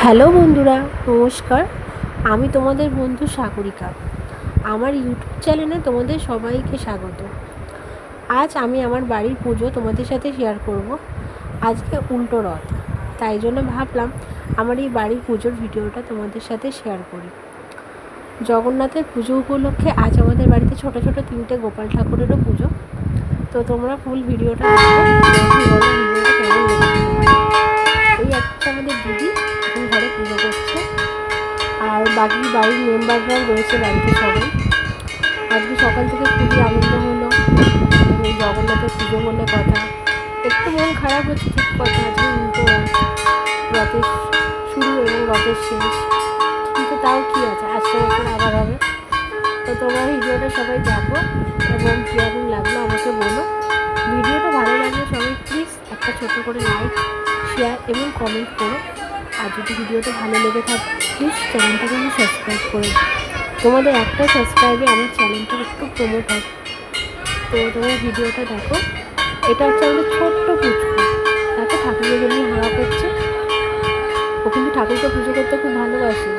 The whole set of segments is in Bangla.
হ্যালো বন্ধুরা, নমস্কার। আমি তোমাদের বন্ধু সাগরিকা। আমার ইউটিউব চ্যানেলে তোমাদের সবাইকে স্বাগত। আজ আমি আমার বাড়ির পুজো তোমাদের সাথে শেয়ার করব। আজকে উল্টো রথ, তাই জন্য ভাবলাম আমার এই বাড়ির পুজোর ভিডিওটা তোমাদের সাথে শেয়ার করি। জগন্নাথের পুজো উপলক্ষে আজ আমাদের বাড়িতে ছোট ছোট 3টে গোপাল ঠাকুরেরও পুজো। তো তোমরা ফুল ভিডিওটা দেখো, ভিডিওটা কেমন লেগেছে। এই একটা আমাদের দিদি এখন ঘরে পুজো করছে, আর বাকি বাড়ির মেম্বাররাও রয়েছে বাড়িতে সবাই। আজকে সকাল থেকে খুবই আনন্দ হলো। এই জগন্নাথের পুজো বলে কথা, একটু মন খারাপ হচ্ছে ঠিক কথা, আজকে উল্টো রথের শুরু এবং রথের শেষ, কিন্তু তাও কী আছে, আসতে বছর আবার হবে। তো তোমার ভিডিওটা সবাই দেখো এবং কীরকম লাগলো আমাকে বলো। ভিডিওটা ভালো লাগলে সবাই প্লিজ একটা ছোট করে লাইক, শেয়ার এবং কমেন্ট করো। আর যদি ভিডিওটা ভালো লেগে থাকে প্লিজ চ্যানেলটাকে আমি সাবস্ক্রাইব করে দিই। তোমাদের একটা সাবস্ক্রাইবে আমার চ্যানেলটা একটু প্রমোট হবে। তো তোমার ভিডিওটা দেখো। এটা হচ্ছে আমাদের ছোট্ট পুজো, তাকে ঠাকুরের জন্য হাওয়া করছে। ও কিন্তু ঠাকুরকে পুজো করতে খুব ভালোবাসে,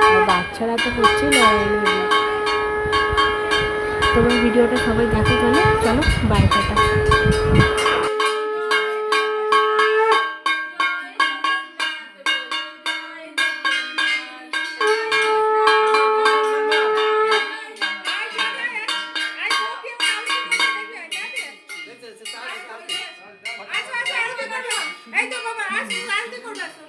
আর বাচ্চারা তো হচ্ছেই নারায়ণের রূপ। তোমার ভিডিওটা সবাই দেখো, তাহলে চলো বাইরেটা। এই তো বাবা আসো আরতি করবে আসো